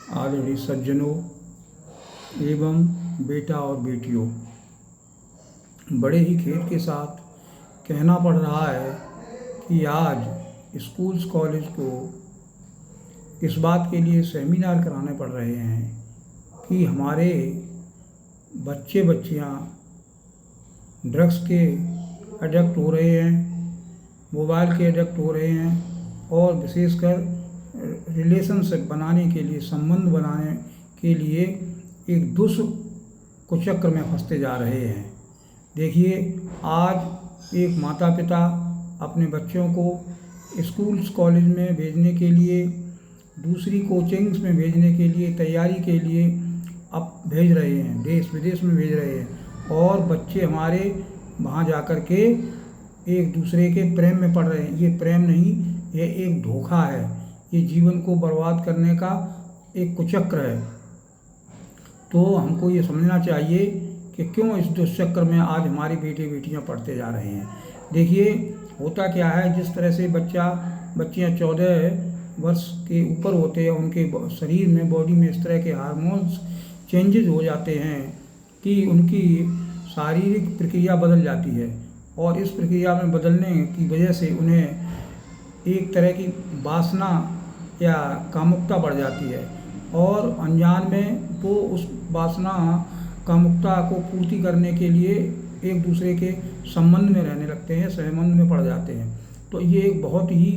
आदरणीय सज्जनों एवं बेटा और बेटियों, बड़े ही खेद के साथ कहना पड़ रहा है कि आज स्कूल्स कॉलेज को इस बात के लिए सेमिनार कराने पड़ रहे हैं कि हमारे बच्चे बच्चियां ड्रग्स के एडिक्ट हो रहे हैं, मोबाइल के एडिक्ट हो रहे हैं और विशेषकर रिलेशनशिप बनाने के लिए, संबंध बनाने के लिए एक कुचक्र में फंसते जा रहे हैं। देखिए, आज एक माता पिता अपने बच्चों को स्कूल्स कॉलेज में भेजने के लिए, दूसरी कोचिंग्स में भेजने के लिए, तैयारी के लिए अब भेज रहे हैं, देश विदेश में भेज रहे हैं और बच्चे हमारे वहाँ जा कर के एक दूसरे के प्रेम में पड़ रहे हैं। ये प्रेम नहीं, ये एक धोखा है, ये जीवन को बर्बाद करने का एक कुचक्र है। तो हमको ये समझना चाहिए कि क्यों इस दुष्चक्र में आज हमारी बेटे बेटियां पढ़ते जा रहे हैं। देखिए, होता क्या है, जिस तरह से बच्चियां 14 वर्ष के ऊपर होते हैं, उनके शरीर में, बॉडी में इस तरह के हार्मोन्स चेंजेस हो जाते हैं कि उनकी शारीरिक प्रक्रिया बदल जाती है और इस प्रक्रिया में बदलने की वजह से उन्हें एक तरह की वासना या कामुकता बढ़ जाती है और अनजान में वो उस वासना कामुकता को पूर्ति करने के लिए एक दूसरे के संबंध में रहने लगते हैं, सहबंध में पड़ जाते हैं। तो ये एक बहुत ही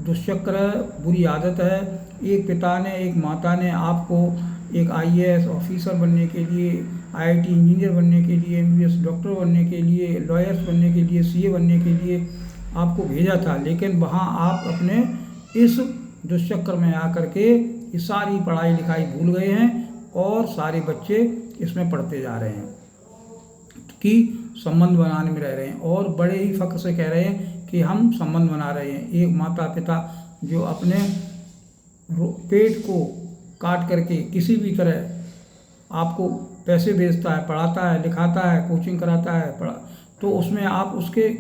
दुष्चक्र है, बुरी आदत है। एक पिता ने, एक माता ने आपको एक IAS ऑफिसर बनने के लिए, IIT इंजीनियर बनने के लिए, MBBS डॉक्टर बनने के लिए, लॉयर्स बनने के लिए, CA बनने के लिए आपको भेजा था, लेकिन वहाँ आप अपने इस दुष्चक्र में आकर के ये सारी पढ़ाई लिखाई भूल गए हैं और सारे बच्चे इसमें पढ़ते जा रहे हैं कि संबंध बनाने में रह रहे हैं और बड़े ही फख्र से कह रहे हैं कि हम संबंध बना रहे हैं। एक माता पिता जो अपने पेट को काट करके किसी भी तरह आपको पैसे भेजता है, पढ़ाता है, लिखाता है, कोचिंग कराता है, तो उसमें आप उसके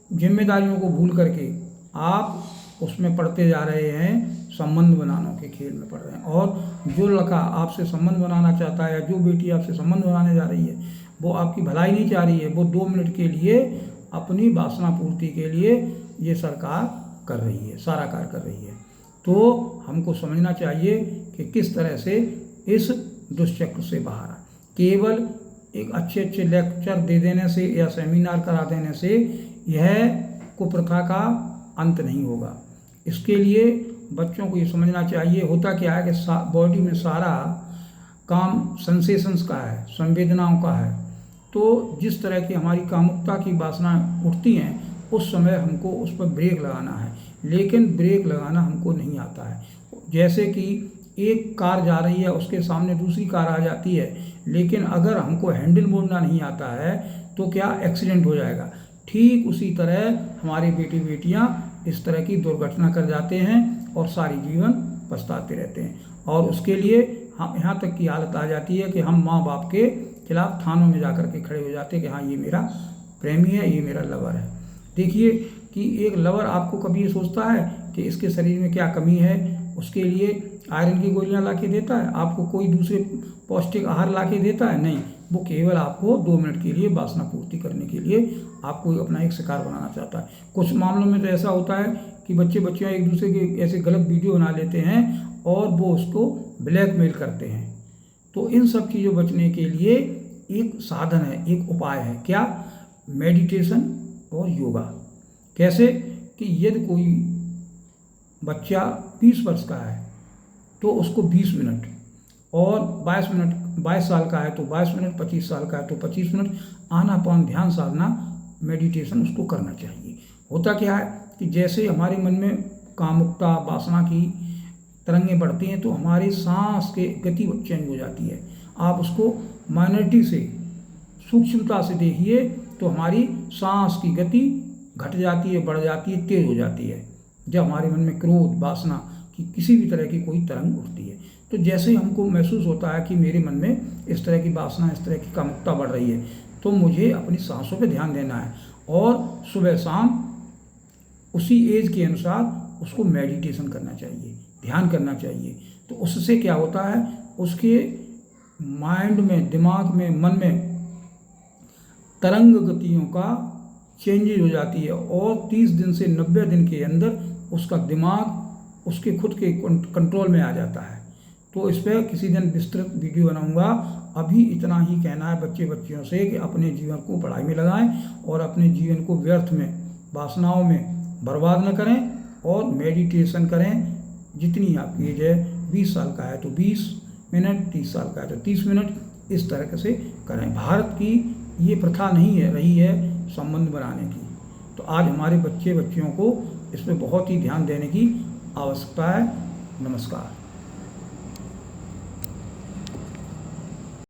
जिम्मेदारियों को भूल करके आप उसमें पढ़ते जा रहे हैं, संबंध बनाने के खेल में पढ़ रहे हैं। और जो लड़का आपसे संबंध बनाना चाहता है या जो बेटी आपसे संबंध बनाने जा रही है, वो आपकी भलाई नहीं चाह रही है, वो 2 मिनट के लिए अपनी वासना पूर्ति के लिए ये सरकार कर रही है, सारा कार्य कर रही है। तो हमको समझना चाहिए कि किस तरह से इस दुष्चक्र से बाहर आ। केवल एक अच्छे लेक्चर दे देने से या सेमिनार करा देने से यह कुप्रथा का अंत नहीं होगा। इसके लिए बच्चों को ये समझना चाहिए, होता क्या है कि बॉडी में सारा काम सेंसेशंस का है, संवेदनाओं का है। तो जिस तरह की हमारी कामुकता की वासना उठती हैं, उस समय हमको उस पर ब्रेक लगाना है, लेकिन ब्रेक लगाना हमको नहीं आता है। जैसे कि एक कार जा रही है, उसके सामने दूसरी कार आ जाती है, लेकिन अगर हमको हैंडल मोड़ना नहीं आता है तो क्या एक्सीडेंट हो जाएगा। ठीक उसी तरह हमारे बेटे बेटियां इस तरह की दुर्घटना कर जाते हैं और सारी जीवन पछताते रहते हैं और उसके लिए हम यहाँ तक की हालत आ जाती है कि हम माँ बाप के खिलाफ थानों में जाकर के खड़े हो जाते हैं कि हाँ, ये मेरा प्रेमी है, ये मेरा लवर है। देखिए कि एक लवर आपको कभी ये सोचता है कि इसके शरीर में क्या कमी है, उसके लिए आयरन की गोलियां ला के देता है, आपको कोई दूसरे पौष्टिक आहार ला के देता है? नहीं, वो केवल आपको 2 मिनट के लिए वासना पूर्ति करने के लिए आपको अपना एक शिकार बनाना चाहता है। कुछ मामलों में तो ऐसा होता है कि बच्चे बच्चियां एक दूसरे के ऐसे गलत वीडियो बना लेते हैं और वो उसको ब्लैकमेल करते हैं। तो इन सब चीज़ों बचने के लिए एक साधन है, एक उपाय है। क्या? मेडिटेशन और योगा। कैसे? कि यदि कोई बच्चा 20 वर्ष का है तो उसको 20 मिनट और 22 साल का है तो 22 मिनट, 25 साल का है तो 25 मिनट आनापान ध्यान साधना, मेडिटेशन उसको करना चाहिए। होता क्या है कि जैसे हमारे मन में कामुकता, वासना की तरंगें बढ़ती हैं तो हमारी सांस के गति चेंज हो जाती है। आप उसको माइनरिटी से, सूक्ष्मता से देखिए तो हमारी सांस की गति घट जाती है, बढ़ जाती है, तेज हो जाती है जब हमारे मन में क्रोध, वासना की किसी भी तरह की कोई तरंग उठती है। तो जैसे हमको महसूस होता है कि मेरे मन में इस तरह की वासना, इस तरह की कामुकता बढ़ रही है, तो मुझे अपनी सांसों पे ध्यान देना है और सुबह शाम उसी एज के अनुसार उसको मेडिटेशन करना चाहिए, ध्यान करना चाहिए। तो उससे क्या होता है, उसके माइंड में, दिमाग में, मन में तरंग गतियों का चेंजेज हो जाती है और 30 दिन से 90 दिन के अंदर उसका दिमाग उसके खुद के कंट्रोल में आ जाता है। तो इस पर किसी दिन विस्तृत वीडियो बनाऊंगा। अभी इतना ही कहना है बच्चियों से कि अपने जीवन को पढ़ाई में लगाएं और अपने जीवन को व्यर्थ में, वासनाओं में बर्बाद न करें और मेडिटेशन करें। जितनी आपकी एज है, 20 साल का है तो 20 मिनट, 30 साल का है तो 30 मिनट, इस तरह से करें। भारत की ये प्रथा नहीं है रही है संबंध बनाने की, तो आज हमारे बच्चियों को इस पर बहुत ही ध्यान देने की आवश्यकता है। नमस्कार।